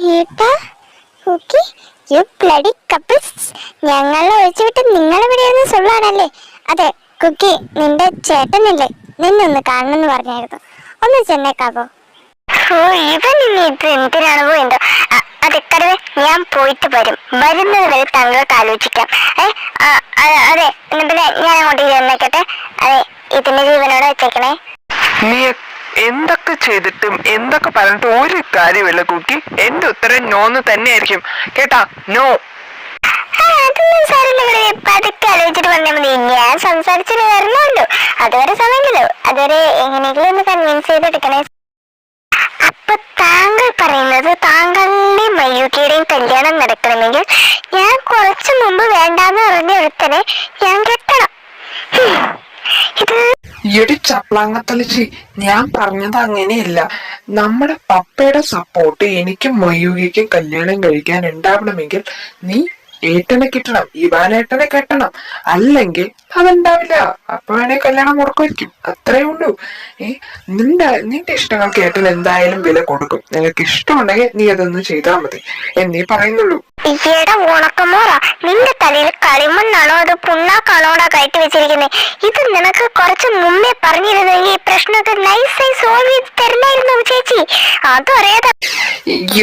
ഏട്ടാ Kuki you bloody couples, ഞങ്ങളെ ഒഴിച്ചുവിട്ട് നിങ്ങളിവിടെയൊന്നും സുള്ളാണല്ലേ? അതെ കുക്കി, നിന്റെ ചേട്ടനില്ലേ, നിന്നൊന്ന് കാണണമെന്ന് പറഞ്ഞായിരുന്നു, ഒന്ന് ചെന്നേക്കാവോ? ഓ ഇവൻ ഇനി ഇത് എന്തിനാണോ എന്തോ. അതെ കടവേ, ഞാൻ പോയിട്ട് വരും, വരുന്നത് വരെ താങ്കൾക്ക് ആലോചിക്കാം. അതെ പിന്നെ ഞാൻ അങ്ങോട്ട് ചെന്നേക്കട്ടെ. അതെ ഇതിന്റെ ജീവനോട് വെച്ചേക്കണേ. നീ എന്തൊക്കെ ചെയ്തിട്ടും എന്തൊക്കെ പറഞ്ഞിട്ടും ഒരു കാര്യമില്ല കുക്കി. എന്റെ ഉത്തരം നോന്ന് തന്നെയായിരിക്കും കേട്ടാ. നോ. അതൊന്നും സാരമില്ല കടവേ, പതുക്കെ ആലോചിച്ചിട്ട് പറഞ്ഞാൽ മതി. ഞാൻ സംസാരിച്ചിട്ട് വരണമല്ലോ, അതുവരെ സമയമില്ലല്ലോ. അതുവരെ എങ്ങനെയെങ്കിലും ഒന്ന് കൺവിൻസ് ചെയ്തെടുക്കണേ. അപ്പൊ താങ്കൾ പറയുന്നത് താങ്കളുടെയും മയൂക്കിയുടെയും കല്യാണം നടക്കണമെങ്കിൽ ഞാൻ കുറച്ചു മുമ്പ് വേണ്ടാന്ന് പറഞ്ഞ ഒരുത്തനെ ഞാൻ കെട്ടണം. എടി ചപ്ലാങ്ങത്തലിച്ചി, ഞാൻ പറഞ്ഞത് അങ്ങനെയല്ല. നമ്മുടെ പപ്പയുടെ സപ്പോർട്ട് എനിക്കും മയൂകിക്കും കല്യാണം കഴിക്കാൻ ഉണ്ടാവണമെങ്കിൽ നീ ഏട്ടനെ കിട്ടണം, ഇവാനേട്ടനെ കെട്ടണം. അല്ലെങ്കിൽ അതുണ്ടാവില്ല. അപ്പൊ വേണേ കല്യാണം മുടക്കുമായിരിക്കും, അത്രേ ഉള്ളൂ. നിന്റെ ഇഷ്ടങ്ങൾക്ക് ഏട്ടൻ എന്തായാലും വില കൊടുക്കും. നിനക്ക് ഇഷ്ടമുണ്ടെങ്കിൽ നീ അതൊന്നും ചെയ്താൽ മതി എന്നീ പറയുന്നുള്ളൂ. ഈയുടെ ഉണക്കമോറ, നിന്റെ തലയിൽ കളിമണ്ണാണോ അത് പുണ്ണാക്കാണോടാ കയറ്റി വെച്ചിരിക്കുന്നത്? ഇത് നിനക്ക് കുറച്ച് മുമ്പേ പറഞ്ഞിരുന്നെങ്കിൽ ഈ പ്രശ്നമൊക്കെ നൈസായി സോൾവ് ചെയ്ത് തരുന്നായിരുന്നു ചേച്ചി. അതും അറിയാതെ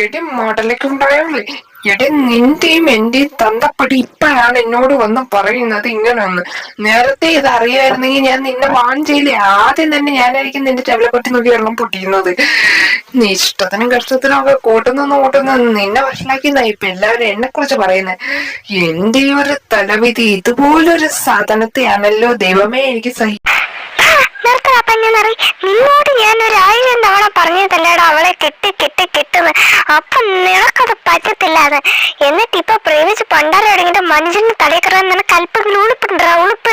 എടി മോഡലൊക്കെ ഉണ്ടായോളേ. എടി നിന്റെയും എന്റെയും തന്തപ്പടി ഇപ്പോഴാണ് എന്നോട് വന്ന് പറയുന്നത് ഇങ്ങനെയൊന്ന്. നേരത്തെ ഇത് അറിയായിരുന്നെങ്കിൽ ഞാൻ നിന്നെ വാൺ ചെയ്യില്ലേ. ആദ്യം തന്നെ ഞാനായിരിക്കും നിന്റെ ചെവലപ്പെട്ടി നോക്കി വെള്ളം പൊട്ടിക്കുന്നത്. നീ ഇഷ്ടത്തിനും കഷ്ടത്തിനും ഒക്കെ കൂട്ടുന്ന നിന്നെ വഷളാക്കിയെന്നാ ഇപ്പൊ എല്ലാവരും എന്നെ കുറിച്ച് പറയുന്നത്. എന്റെ ഒരു തലവിധി ഇതുപോലൊരു സാധനത്തെയാണല്ലോ ദൈവമേ എനിക്ക് നിന്നോട് ഞാൻ 1000 തവണ പറഞ്ഞതല്ലേടാ അവളെ കെട്ടുന്ന്. അപ്പൊ നിനക്കത് പറ്റത്തില്ല. അത് എന്നിട്ട് ഇപ്പൊ പ്രേമിച്ച് പണ്ടാരം തുടങ്ങിയിട്ട് മനുഷ്യന് തലയിൽ കയറാൻ നിനക്ക് അല്പമെങ്കിലും ഉളുപ്പുണ്ടാ? ഉളുപ്പ്.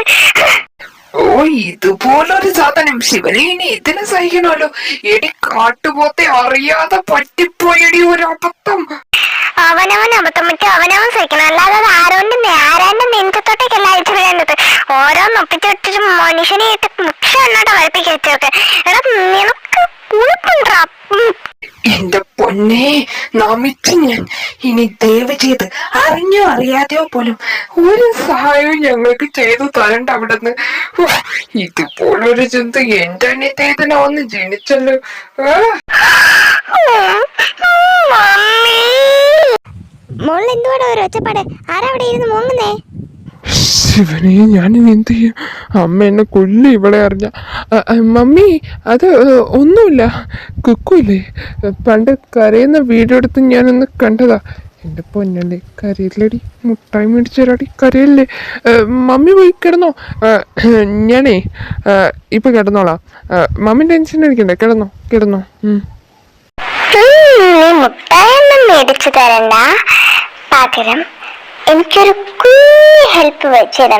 ഓ ഇതുപോലൊരു സാധനം ശിവനെ ഇനി ഇതിന് സഹിക്കണമല്ലോ. എടി കാട്ടുപോത്തെ അറിയാതെ പറ്റിപ്പോയടി ഒരു അബദ്ധം. അവനവൻ അബദ്ധം പറ്റി അവനവൻ സഹിക്കണം, അല്ലാതെ ആരാന്റെ നെഞ്ചത്തോട്ടേക്കല്ല അയച്ചു വിടേണ്ടത്. ഓരോന്നൊപ്പിച്ചിട്ടൊരു മനുഷ്യനെ ഇട്ട് മുക്ഷ എന്നാട്ടാ വരപ്പിക്ക് വെച്ചോക്കെ. എടാ നിനക്ക് ഉളുപ്പുണ്ടാ? എന്റെ പൊന്നെ നമിച്ചു ഞാൻ. ഇനി ദയവ് ചെയ്ത് അറിഞ്ഞോ അറിയാതെയോ പോലും ഒരു സഹായവും ഞങ്ങൾക്ക് ചെയ്തു തരണ്ട അവിടുന്ന്. ഇതുപോലൊരു ജന്തു എന്റെ അന്യത്തേതന ഒന്ന് ജനിച്ചല്ലോ. മോളിൽ എന്തുവാടോ ഒരു ഒച്ചപ്പാട്? ആരാ അവിടെ ഇരുന്ന് മോങ്ങുന്നേ? ശിവനെ, ഞാനിനി എന്ത് ചെയ്യും? അമ്മ എന്നെ കൊല്ലി ഇവളെ അറിഞ്ഞ. മമ്മി അത് ഒന്നുമില്ല. കുക്കുല്ലേ, പണ്ട് കരയുന്ന വീഡിയോ എടുത്ത് ഞാനൊന്ന് കണ്ടതാ. എൻ്റെ പൊന്നല്ലേ, കരയില്ലടി, മുട്ടായി മേടിച്ചേരാടി, കരയല്ലേ. മമ്മി പോയി കിടന്നോ. ഞാനേ ഇപ്പൊ കിടന്നോളാം. മമ്മി ടെൻഷൻ അടിക്കണ്ടേ, കിടന്നോ. മുട്ടായൊന്നും മേടിച്ചു തരണ്ട, പകരം എനിക്കൊരു കുഞ്ഞു ഹെൽപ്പ് ചെയ്തേ.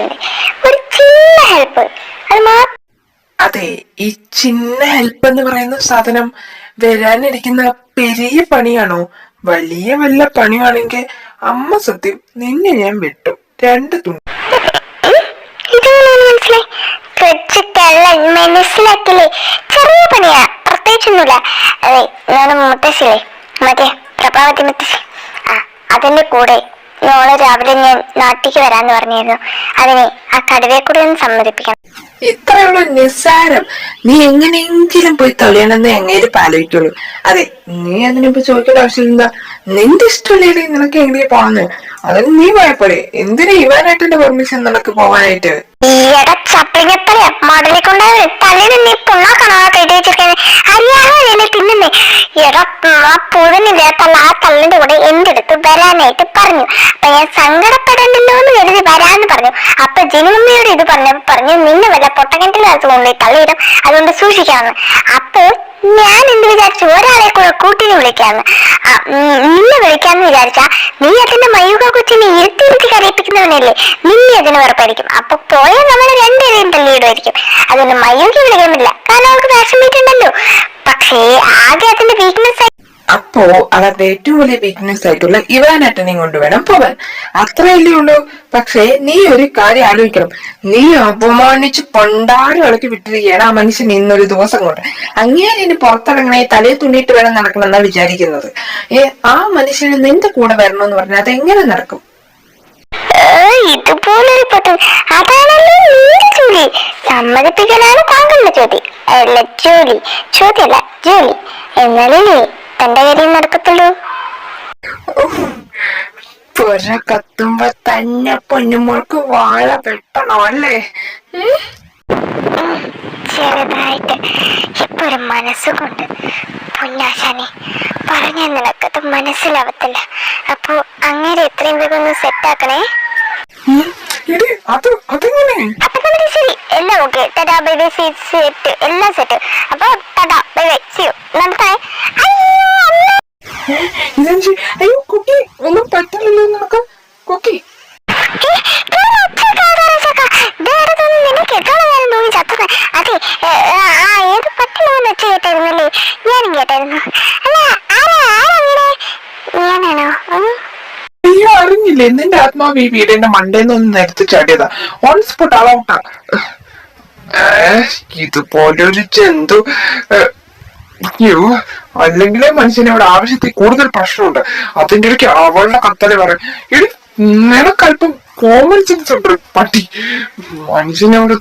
ഒരു ചിന്ന ഹെൽപ്പ്. അതെ, ഈ ചിന്ന ഹെൽപ്പ് എന്ന് പറയുന്ന സാധനം വരാനിരിക്കുന്ന പെരിയ പണിയാണോ? വലിയ വല്ല പണിയാണെങ്കിൽ അമ്മ സത്യം നിന്നെ ഞാൻ വെട്ടും. 2 തുണി. മനസ്സിലാക്കില്ലേ? ചെറിയ പണിയാ, പ്രത്യേകിച്ചൊന്നുമില്ല. അതെ, ഞാൻ മുത്തശ്ശില്ലേ, മറ്റേ പ്രഭാവതി മുത്തശ്ശി, അതിന്റെ കൂടെ നാളെ രാവിലെ ഞാൻ നാട്ടിലേക്ക് വരാന്ന് പറഞ്ഞിരുന്നു. അതിനെ ആ കടുവയെ കൂടെ ഒന്ന് സമ്മതിപ്പിക്കണം. ഇത്രയുള്ള നിസ്സാരം നീ എങ്ങനെയെങ്കിലും പോയി തൊലയണമെന്ന് എങ്ങനെ ആലോചിക്കുള്ളൂ. അതെ, നീ അതിനിപ്പോ ചോദിക്കേണ്ട ആവശ്യമില്ല. നിന്റെ ഇഷ്ടമല്ലേ നിനക്ക് എങ്ങനെ പോവാന്ന്, അതിന് നീ പോയപ്പോഴേ. എന്തിനാ ഇവാനായിട്ടെന്റെ പെർമിഷൻ നിനക്ക് പോവാനായിട്ട്? ഈയിടെ ചപ്പിങ്ങപ്പറയാ മടലിക്കൊണ്ടായ തലേന്ന് നീ പൊണ്ണാക്കണോ കെട്ടി വെച്ചിരിക്കുന്നത്? അറിയാതെ തിന്നുന്നേ. എടാ ആ പുഴനില്ലാത്തല്ല ആ തള്ളിന്റെ കൂടെ എന്റെ അടുത്ത് വരാനായിട്ട് പറഞ്ഞു. അപ്പൊ ഞാൻ സങ്കടപ്പെടണ്ടല്ലോ എന്ന് കരുതി വരാന്ന് പറഞ്ഞു. അപ്പൊ ജിനുമ്മയോട് ഇത് പറഞ്ഞു നിന്നെ വല്ല പൊട്ടക്കിണറ്റിനകത്ത് കൊണ്ടുപോയി തള്ളിയിടും, അതുകൊണ്ട് സൂക്ഷിക്കാമെന്ന്. അപ്പോൾ ഞാൻ എന്ത് വിചാരിച്ചു, ഒരാളെ കൂടെ കൂട്ടിന് വിളിക്കാന്ന്. നിന്നെ വിളിക്കാന്ന് വിചാരിച്ചാ നീ അതിന്റെ മയൂക കൊച്ചിനെ ഇരുത്തി കരയിപ്പിക്കുന്നവനല്ലേ, നിന്നെ അതിന് ഉറപ്പായിരിക്കും. അപ്പൊ പോയാൽ നമ്മള് 2 പേരെയും തള്ളിയിടുമായിരിക്കും. അതുകൊണ്ട് മയൂക്ക് വിളിക്കാൻ പറ്റില്ല, കാരണം അവൾക്ക് വാക്സിൻ വീട്ടുണ്ടല്ലോ. പക്ഷേ ആകെ അതിന്റെ വീക്ക്നെസ് ആയി. അപ്പോ അവരുടെ ഏറ്റവും വലിയ വീക്ക്നെസ് ആയിട്ടുള്ള ഇവാനാറ്റനെയും കൊണ്ടുവേണം പോവാൻ. അത്രയല്ലേ ഉള്ളൂ. പക്ഷേ നീ ഒരു കാര്യം ആലോചിക്കണം. നീ അപമാനിച്ച് പണ്ടാരും ഇളക്കി വിട്ടിരിക്കുകയാണ് ആ മനുഷ്യൻ ഇന്നൊരു ദിവസം കൊണ്ട്. അങ്ങനെ ഇനി പുറത്തിറങ്ങണേ തലയിൽ തുണിയിട്ട് വേണം നടക്കണം എന്നാ വിചാരിക്കുന്നത്. ആ മനുഷ്യന് നിന്റെ കൂടെ വരണമെന്ന് പറഞ്ഞാൽ അതെങ്ങനെ നടക്കും? ഇതുപോലൊരു പൊട്ടൻ, അതാണല്ലോ നിന്റെ ജോലി. സമ്മതിപ്പിക്കലാണ് താങ്കളുടെ ജോലി. അല്ല ജോലി, ചോദ്യമല്ല ജോലി. എന്നാലല്ലേ തന്റെ കാര്യം നടക്കത്തുള്ളൂ. പുര കത്തുമ്പോ തന്നെ പൊന്നുമോൾക്ക് വാഴ വെട്ടണോ അല്ലേ? ചെറുതായിട്ട് ഇപ്പൊ ഒരു മനസ്സുകൊണ്ട് പൊന്നാശാനെ പറഞ്ഞ നിനക്കത് മനസ്സിലാവത്തില്ല. അപ്പൊ അങ്ങനെ എത്രയും വേഗം ഒന്ന് സെറ്റ് ആക്കണേ. അപ്പൊ നമ്മുടെ ശരി എല്ലാം okay. Tata bye bye, set എല്ലാം സെറ്റ്. അപ്പൊ tata bye bye, see you. നടത്തേ. അയ്യോ കുട്ടി, ഒന്നും പറ്റില്ലല്ലോ നിനക്ക്. കുട്ടി അതെ, ഏത് പറ്റില്ലെന്ന് വെച്ച് കേട്ടായിരുന്നല്ലേ? ഞാനും കേട്ടായിരുന്നു. അല്ല ആരാങ്ങനെ ഞാനാണോ? അയ്യോ അറിഞ്ഞില്ലേ? നിന്റെ ആത്മാവ് ഈ വീടിന്റെ മണ്ടേന്ന് നിരത്തി ചാടിയതാ. On spot ആളൗട്ടാ. ഇതുപോലൊരു ജന്തു. അയ്യോ, അല്ലെങ്കിലേ മനുഷ്യനോട് ആവശ്യത്തിൽ കൂടുതൽ പ്രശ്നമുണ്ട്. അതിന്റെ ഇടയ്ക്ക് അവളുടെ കത്തല് പറയും. എടി നിനക്കല്പം കോമൺ സെൻസ് ഉണ്ട് പട്ടി. മനുഷ്യനോട്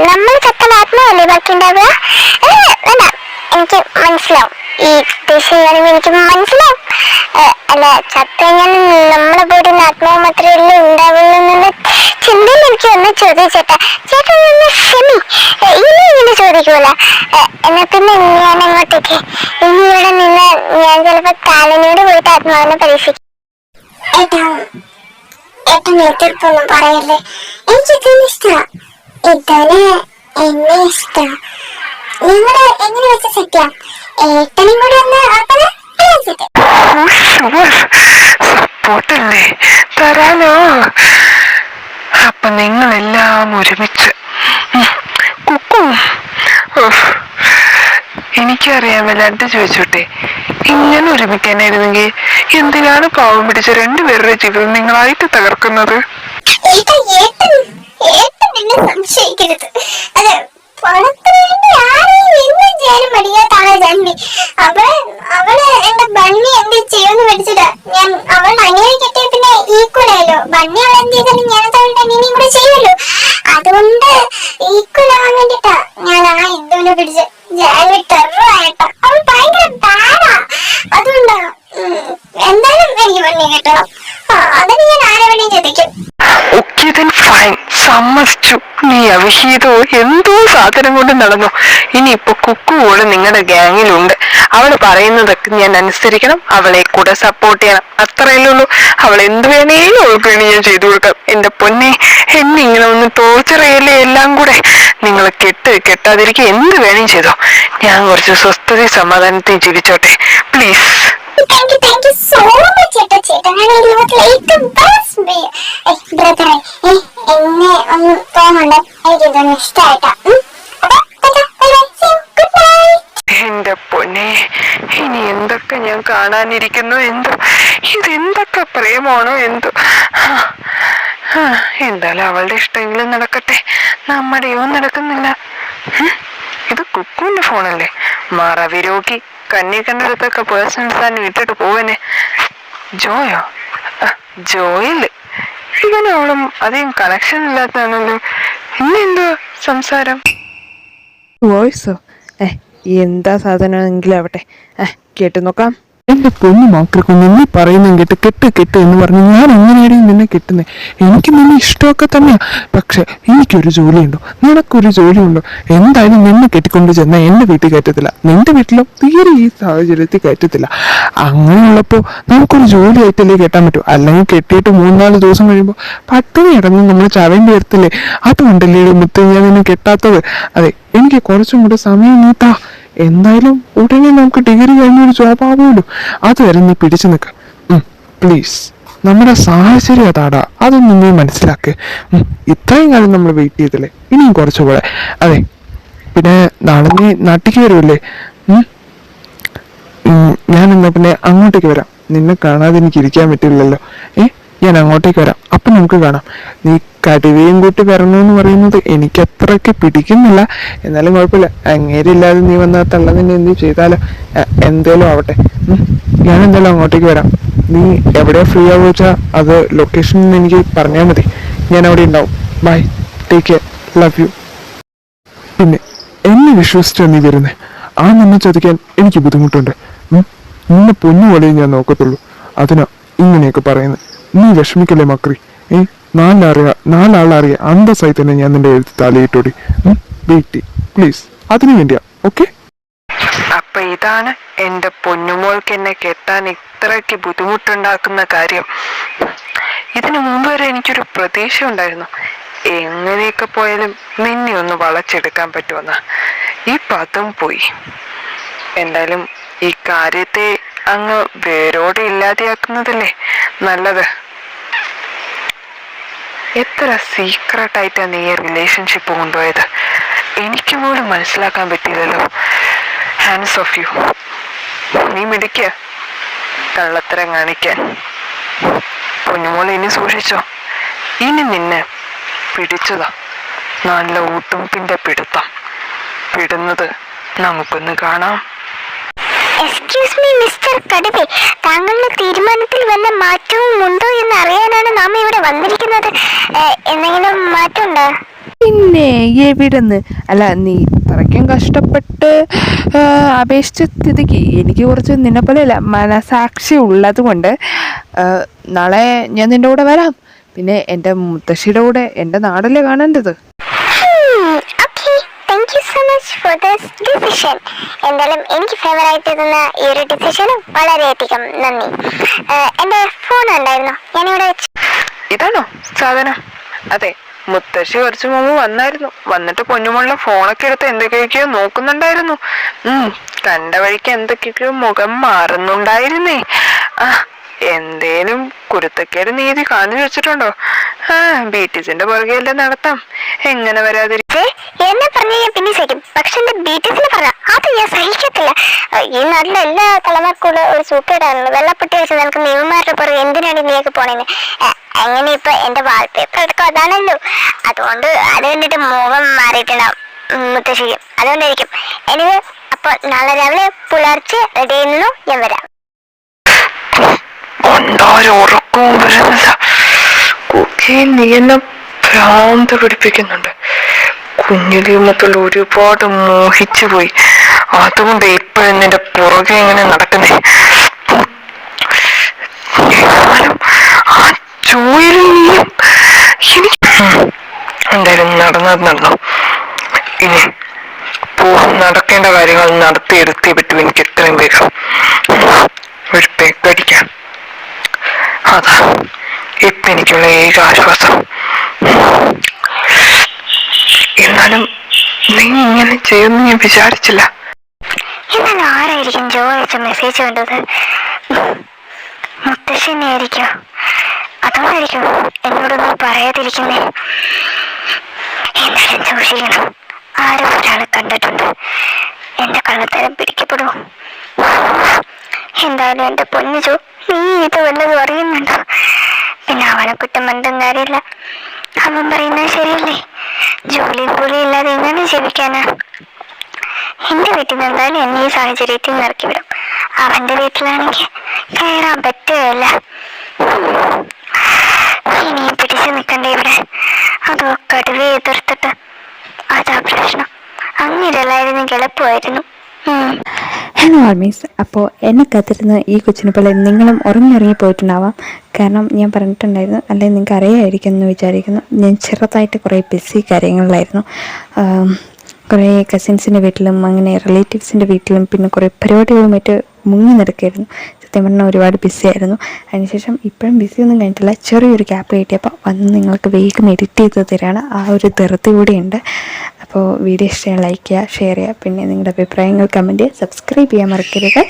നമ്മൾ ചത്തൽ ആത്മാവല്ലേ ബാക്കിണ്ടാവുക? വേണ്ട, എനിക്ക് മനസ്സിലാവും. ഈ ദേശീയം എനിക്ക് മനസ്സിലാവും. അല്ല, ചത്തഴിഞ്ഞാൽ നമ്മളെ ബോഡിയിൽ ആത്മാവ് മാത്രമേ ഉണ്ടാവുള്ളൂ എന്നുള്ള ചിന്തയിൽ എനിക്ക് ഒന്ന് ചോദിച്ചേട്ടാ. ചേട്ടൻ ഒന്ന് ക്ഷമി, ഇനി ഇങ്ങനെ ചോദിക്കൂല. എന്നാ പിന്നെ ഞാൻ അങ്ങോട്ടേക്ക് ഇനി ഇവിടെ നിന്ന് ഞാൻ ചിലപ്പോ കാലനോട് പോയിട്ട് ആത്മാവിനെ പരീക്ഷിക്കും. ഏട്ടൻ എതിർപ്പൊന്നും പറയല്ലേ. എനിക്കിതന്നെ ഇഷ്ടാ. ഇതാണ് എന്നെ ഇഷ്ടാ. നിങ്ങള് എങ്ങനെ വെച്ച് സെറ്റാ? ഏട്ടനും കൂടെ ഒന്ന് സപ്പോർട്ടല്ലേ തരാലോ. അപ്പൊ നിങ്ങളെല്ലാം ഒരുമിച്ച് കുക്കും. എനിക്കറിയാൻ വല്ലാണ്ട് ചോദിച്ചോട്ടെ, ഇങ്ങനെ ഒരുമിക്കാനായിരുന്നെങ്കിൽ എന്തിനാണ് പാവം പിടിച്ച രണ്ടുപേരുടെ ജീവിതം നിങ്ങളായിട്ട് തകർക്കുന്നത്? സംശയിക്കരുത്. അത് പണത്തിന് വേണ്ടി ആരെയും എന്തും ചെയ്യാനും മടിയാത്താണ് ജന്മി. അവള് എന്റെ ബണ്ണി എന്ത് ചെയ്യുമെന്ന് പഠിച്ചിട്ടാ ഞാൻ അവളുടെ അങ്ങനെ കിട്ടിയ പിന്നെ ഈക്വലായല്ലോ. ബണ്ണി അവൾ എന്ത് ചെയ്താലും ഞാൻ അവളുടെ അനിയനെയും കൂടെ ചെയ്യുമല്ലോ. അതുകൊണ്ട് ഈക്വൽ ആവാൻ വേണ്ടിട്ടാ ഞാൻ ആ ഇന്ദുവിനെ പിടിച്ച് ജാൻവി ടെററായിട്ടാ. അവൾ ഭയങ്കര ബാഡാ. അതുകൊണ്ടാ എന്തായാലും എനിക്ക് ബണ്ണി കിട്ടണം. അതിന് ഞാൻ ആരെ വേണേലും ചോദിക്കും. സമ്മതിച്ചു. നീ അവിഹിതോ എന്തോ സാധനം കൊണ്ട് നടന്നു. ഇനിയിപ്പോ കുക്കു കൂടെ നിങ്ങളുടെ ഗ്യാങ്ങിലുണ്ട്. അവള് പറയുന്നതൊക്കെ ഞാൻ അനുസരിക്കണം, അവളെ കൂടെ സപ്പോർട്ട് ചെയ്യണം. അത്രയല്ലേ ഉള്ളൂ. അവൾ എന്ത് വേണേലും അവൾക്ക് വേണ്ടി ഞാൻ ചെയ്തു കൊടുക്കാം. എന്റെ പൊന്നെ, എന്നെ ഇങ്ങനെ ഒന്ന് ടോർച്ചർ ചെയ്യല്ലേ എല്ലാം കൂടെ. നിങ്ങൾ കെട്ടാതിരിക്കുക എന്ത് വേണേലും ചെയ്തോ. ഞാൻ കുറച്ച് സ്വസ്ഥത സമാധാനത്തിൽ ജീവിച്ചോട്ടെ please. Thank you so much, ചേട്ടനാണ് ഈ ലോകത്തിലെ ഏറ്റവും ബെസ്റ്റ് ബ്രദറെ. എന്നെ ഒന്ന് തോന്നുന്നുണ്ട്, എനിക്കിതൊന്ന് ഇഷ്ടമായിട്ടാ. എന്റെ പൊന്നെ, ഇനി എന്തൊക്കെ ഞാൻ കാണാനിരിക്കുന്നു എന്തോ. ഇതെന്തൊക്കെ പ്രേമാണോ എന്തോ. എന്തായാലും അവളുടെ ഇഷ്ടമെങ്കിലും നടക്കട്ടെ, നമ്മുടെയോ നടക്കുന്നില്ല. ഇത് കുക്കുവിന്റെ ഫോണല്ലേ? മറവിരോഗി കണ്ണിക്കണ്ടടുത്തൊക്കെ പേഴ്സണൽ തന്നെ ഇട്ടിട്ട് പോവനെ. ജോയില് ഇവനും അവളും അധികം കണക്ഷൻ ഇല്ലാത്തതാണല്ലോ. ഇന്നെന്തോ സംസാരം? വോയിസോ? എന്താ സാധനമെങ്കിലും ആവട്ടെ, കേട്ടു നോക്കാം. എന്റെ പൊന്നു മാത്രക്കൊന്ന് നീ പറയുന്നത് കേട്ട് കെട്ട് എന്ന് പറഞ്ഞ് ഞാൻ എങ്ങനെയാണ് നിന്നെ കെട്ടുന്നത്? എനിക്ക് നിന്നെ ഇഷ്ടമൊക്കെ തന്നെയാ. പക്ഷെ എനിക്കൊരു ജോലിയുണ്ടോ? നിനക്കൊരു ജോലിയുണ്ടോ? എന്തായാലും നിന്നെ കെട്ടിക്കൊണ്ട് ചെന്നാൽ എന്റെ വീട്ടിൽ കയറ്റത്തില്ല, നിന്റെ വീട്ടിലും തീരെ ഈ സാഹചര്യത്തിൽ കയറ്റത്തില്ല. അങ്ങനെയുള്ളപ്പോ നമുക്കൊരു ജോലി ആയിട്ടല്ലേ കെട്ടാൻ പറ്റൂ. അല്ലെങ്കിൽ കെട്ടിയിട്ട് 3-4 ദിവസം കഴിയുമ്പോൾ പട്ടിണി ഇറങ്ങി നമ്മൾ ചവേണ്ടി വരത്തില്ലേ? അതുകൊണ്ടല്ലേ മുത്ത് ഞാൻ നിന്നെ കെട്ടാത്തത്. അതെ, എനിക്ക് കുറച്ചും കൂടെ സമയം നീട്ടാ. എന്തായാലും ഉടനെ നമുക്ക് ഡിഗ്രി കഴിഞ്ഞൊരു ജോബ് ആവുമല്ലോ. അതുവരെ നീ പിടിച്ചു നിൽക്ക പ്ലീസ്. നമ്മുടെ സാഹചര്യം അതാടാ, അതൊന്നും നീ മനസ്സിലാക്ക്. ഇത്രയും കാലം നമ്മൾ വെയിറ്റ് ചെയ്തില്ലേ, ഇനിയും കുറച്ചുകൂടെ. അതെ, പിന്നെ നാളെ നീ നാട്ടിലേക്ക് വരുമല്ലേ? ഞാൻ എന്നാ പിന്നെ അങ്ങോട്ടേക്ക് വരാം. നിന്നെ കാണാതെ എനിക്ക് ഇരിക്കാൻ പറ്റില്ലല്ലോ. ഞാൻ അങ്ങോട്ടേക്ക് വരാം, അപ്പം നമുക്ക് കാണാം. നീ കടുവയും കൂട്ടി വരണമെന്ന് പറയുന്നത് എനിക്ക് അത്രയ്ക്ക് പിടിക്കുന്നില്ല. എന്നാലും കുഴപ്പമില്ല, അങ്ങേരില്ലാതെ നീ വന്നാൽ തള്ള നിന്നെ എന്ത് ചെയ്താലോ. എന്തേലും ആവട്ടെ. ഞാൻ എന്തായാലും അങ്ങോട്ടേക്ക് വരാം. നീ എവിടെയാ ഫ്രീ ആവുക വെച്ചാൽ അത് ലൊക്കേഷൻ എനിക്ക് പറഞ്ഞാൽ മതി. ഞാൻ അവിടെ ഉണ്ടാവും. Bye, take care, love you. പിന്നെ എന്നെ വിശ്വസിച്ചാണ് നീ വരുന്നേ. ആ നിന്നെ ചതിക്കാൻ എനിക്ക് ബുദ്ധിമുട്ടുണ്ട്. നിന്നെ പൊന്നുപോലെ ഞാൻ നോക്കത്തുള്ളൂ. അതിനാ ഇങ്ങനെയൊക്കെ പറയുന്നത്. നീ വിഷമിക്കല്ലേ മക്രി. നാലാളറിയാം അന്തസ്സായി തന്നെ ഞാൻ നിന്റെ എഴുത്ത് തലയിട്ടോടി. വെയിറ്റ് പ്ലീസ്, അതിനു വേണ്ടിയാ. ഓക്കെ? അപ്പൊ ഇതാണ് എന്റെ പൊന്നുമോൾക്ക് എന്നെ കെട്ടാൻ ഇത്രയ്ക്ക് ബുദ്ധിമുട്ടുണ്ടാക്കുന്ന കാര്യം. ഇതിനു മുമ്പ് വരെ എനിക്കൊരു പ്രതീക്ഷ ഉണ്ടായിരുന്നു, എങ്ങനെയൊക്കെ പോയാലും നിന്നെ ഒന്ന് വളച്ചെടുക്കാൻ പറ്റുമെന്ന്. ഈ പദം പോയി. എന്തായാലും ഈ കാര്യത്തെ അങ്ങ് വേരോടെ ഇല്ലാതെയാക്കുന്നതല്ലേ നല്ലത്. എത്ര സീക്രട്ടായിട്ടാണ് നീ ഈ റിലേഷൻഷിപ്പ് കൊണ്ടുപോയത്, എനിക്ക് പോലും മനസ്സിലാക്കാൻ പറ്റിയില്ലല്ലോ. Hands off you. നീ മിടിക്കുക കള്ളത്തരം കാണിക്കാൻ. പൊന്നുമോൾ ഇനി സൂക്ഷിച്ചോ, ഇനി നിന്നെ പിടിച്ചതാ നല്ല ഊട്ടുമ്പിന്റെ പിടുത്തം. വിടുന്നത് നമുക്കൊന്ന് കാണാം. എക്സ്ക്യൂസ് മീ മിസ്റ്റർ കടുവേ, താങ്കളുടെ തീരുമാനത്തിൽ വല്ല മാറ്റവും ഉണ്ടോ എന്ന് അറിയാനാണ് നാം ഇവിടെ വന്നിരിക്കുന്നത്. എന്തെങ്കിലും മാറ്റമുണ്ടോ? പിന്നെ എവിടെന്ന്? അല്ല, നീ ഇത്രയ്ക്കും കഷ്ടപ്പെട്ട് അപേക്ഷിച്ച സ്ഥിതിക്ക് എനിക്ക് കുറച്ച് നിന്നെ പോലെയല്ല മനസാക്ഷി ഉള്ളത് കൊണ്ട് നാളെ ഞാൻ നിൻ്റെ കൂടെ വരാം. പിന്നെ എൻ്റെ മുത്തശ്ശിയുടെ കൂടെ എൻ്റെ നാടല്ലേ കാണേണ്ടത്. Thank you so much for this decision. എന്തായാലും എനിക്ക് ഫേവർ ആയിട്ട് തന്ന ഈ ഒരു ഡിസിഷനും വളരെയധികം നന്ദി. എൻ്റെ ഫോൺ ഉണ്ടായിരുന്നു, ഞാനിവിടെ വെച്ച്. ഇതാണോ സാധനം? അതെ, മുത്തശ്ശി കുറച്ചു മുമ്പ് വന്നായിരുന്നു. വന്നിട്ട് പൊന്നുമുള്ള ഫോണൊക്കെ എടുത്ത് എന്തൊക്കെയൊക്കെയോ നോക്കുന്നുണ്ടായിരുന്നു. കണ്ട വഴിക്ക് എന്തൊക്കെയൊക്കെയോ മുഖം മാറുന്നുണ്ടായിരുന്നേ. എന്തേലും കുരുത്തക്കേട് നീതി കാണിച്ചു വെച്ചിട്ടുണ്ടോ? ബീറ്റീസിന്റെ പുറകെ എല്ലാം നടത്താം, എങ്ങനെ വരാതിരിക്കും. എന്നെ പറഞ്ഞു ഞാൻ പിന്നെ സഹിക്കും, പക്ഷെ എന്റെ ബീറ്റീസിനെ പറഞ്ഞ അത് ഞാൻ സഹിക്കത്തില്ല. ഈ നാട്ടിലെ എല്ലാ തലമുറക്കൂടെ ഒരു സൂക്കേടാണല്ലോ. വെള്ളപ്പെട്ടി വെച്ച് നിനക്ക് നിയമമാരുടെ പുറകെ എന്തിനാണ് നീയൊക്കെ പോണേന്ന്. അങ്ങനെ ഇപ്പൊ എന്റെ വാൾപേപ്പർ എടുക്കും അതാണല്ലോ. അതുകൊണ്ട് അത് കണ്ടിട്ട് മുഖം മാറിയിട്ടുണ്ടാവും മുത്തശ്ശിക്കും. അതുകൊണ്ടായിരിക്കും. എനിവേ, അപ്പൊ നാളെ രാവിലെ പുലർച്ചെ റെഡി ആയിരുന്നു ഞാൻ വരാം. ഉറക്കവും വരുന്നില്ല. നീ എന്നെ ഭ്രാന്ത് പിടിപ്പിക്കുന്നുണ്ട്. കുഞ്ഞിലീമത്തുള്ള ഒരുപാട് മോഹിച്ചു പോയി. അതുകൊണ്ട് ഇപ്പോഴും നിന്റെ പുറകെ എങ്ങനെ നടക്കുന്നേ. ആ ജോലിയിൽ നീയും എന്തായാലും നടന്നു. ഇനി നടക്കേണ്ട കാര്യങ്ങൾ നടത്തിയെടുത്തേ പറ്റൂ. എനിക്ക് എത്രയും വേഗം ഒരു പേക്കടിക്കാം. അതാ ഇപ്പൊ എനിക്കുള്ള ഏക ആശ്വാസം. എന്നാലും നീ ഇങ്ങനെ ചെയ്യുമെന്ന് ഞാൻ വിചാരിച്ചില്ല. എന്നാലും ആരായിരിക്കും ജോ അയച്ച മെസ്സേജ് കണ്ടത്? മുത്തശ്ശനെ ആയിരിക്കും. അതുകൊണ്ടായിരിക്കും എന്നോടൊന്നും പറയാതിരിക്കുന്നേ. എന്നാലും സൂക്ഷിക്കണം. ആരും ഒരാളെ കണ്ടിട്ടുണ്ട്. എന്റെ കള്ളത്തരം പിടിക്കപ്പെടുമോ? എന്തായാലും എന്റെ പൊന്നു ജോ, നീ ഇത് വല്ലതും അറിയുന്നുണ്ടോ? പിന്നെ അവനെ കുറ്റം പറഞ്ഞിട്ടും കാര്യമില്ല. അവൻ പറയുന്നത് ശരിയല്ലേ. ജോലിയും കൂലിയും ഇല്ലാതെ എങ്ങനെ ജീവിക്കാനാ? എന്റെ വീട്ടിൽ നിന്ന് എന്തായാലും എന്നെ ഈ സാഹചര്യത്തിൽ നിന്ന് ഇറക്കി വിടും. അവന്റെ വീട്ടിലാണെങ്കിൽ കയറാൻ പറ്റുകയല്ല. ഇനിയും പിടിച്ചു നിൽക്കണ്ടേ ഇവിടെ? അതോ കടുവയെ എതിർത്തിട്ട്? അതാ പ്രശ്നം. അങ്ങനെയല്ലായിരുന്നെങ്കിൽ എളുപ്പമായിരുന്നു. ഹലോ ആർമീസ്, അപ്പോൾ എന്നെ കാത്തിരുന്ന് ഈ കൊച്ചിനെ പോലെ നിങ്ങളും ഉറങ്ങി പോയിട്ടുണ്ടാവാം. കാരണം ഞാൻ പറഞ്ഞിട്ടുണ്ടായിരുന്നു, അല്ലെങ്കിൽ നിങ്ങൾക്ക് അറിയാമായിരിക്കും എന്ന് വിചാരിക്കുന്നു, ഞാൻ ചെറുതായിട്ട് കുറേ ബിസി കാര്യങ്ങളിലായിരുന്നു. കുറേ കസിൻസിൻ്റെ വീട്ടിലും അങ്ങനെ റിലേറ്റീവ്സിൻ്റെ വീട്ടിലും പിന്നെ കുറേ പരിപാടികളുമായിട്ട് മുങ്ങി നടക്കായിരുന്നു. സത്യം പറഞ്ഞാൽ ഒരുപാട് ബിസി ആയിരുന്നു. അതിനുശേഷം ഇപ്പോഴും ബിസി ഒന്നും കഴിഞ്ഞിട്ടില്ല. ചെറിയൊരു ഗ്യാപ്പ് കിട്ടിയപ്പോൾ വന്ന് നിങ്ങൾക്ക് വേഗം എഡിറ്റ് ചെയ്ത് തരാണ്. ആ ഒരു ധൃതി കൂടിയുണ്ട്. അപ്പോൾ വീഡിയോ ഇഷ്ടമായി ലൈക്ക് ചെയ്യുക, ഷെയർ ചെയ്യുക, പിന്നെ നിങ്ങളുടെ അഭിപ്രായങ്ങൾ കമൻറ്റ് ചെയ്യുക, സബ്സ്ക്രൈബ് ചെയ്യാൻ മറക്കരുത്.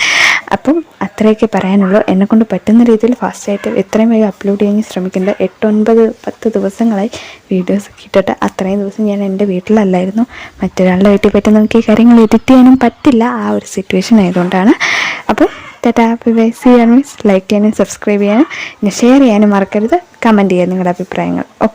അപ്പം അത്രയൊക്കെ പറയാനുള്ളൂ. എന്നെക്കൊണ്ട് പറ്റുന്ന രീതിയിൽ ഫാസ്റ്റായിട്ട് എത്രയും വേഗം അപ്ലോഡ് ചെയ്യാൻ ശ്രമിക്കുന്നുണ്ട്. 8, 9, 10 ദിവസങ്ങളായി വീഡിയോസ് കിട്ടിയിട്ട്. അത്രയും ദിവസം ഞാൻ എൻ്റെ വീട്ടിലല്ലായിരുന്നു. മറ്റൊരാളുടെ വീട്ടിൽ പറ്റി നമുക്ക് ഈ കാര്യങ്ങൾ എഡിറ്റ് ചെയ്യാനും പറ്റില്ല. ആ ഒരു സിറ്റുവേഷൻ ആയതുകൊണ്ടാണ്. അപ്പോൾ tata bye see you. Like ചെയ്യാനും സബ്സ്ക്രൈബ് ചെയ്യാനും പിന്നെ ഷെയർ ചെയ്യാനും മറക്കരുത്. കമൻറ്റ് ചെയ്യുക നിങ്ങളുടെ അഭിപ്രായങ്ങൾ. ഓക്കെ.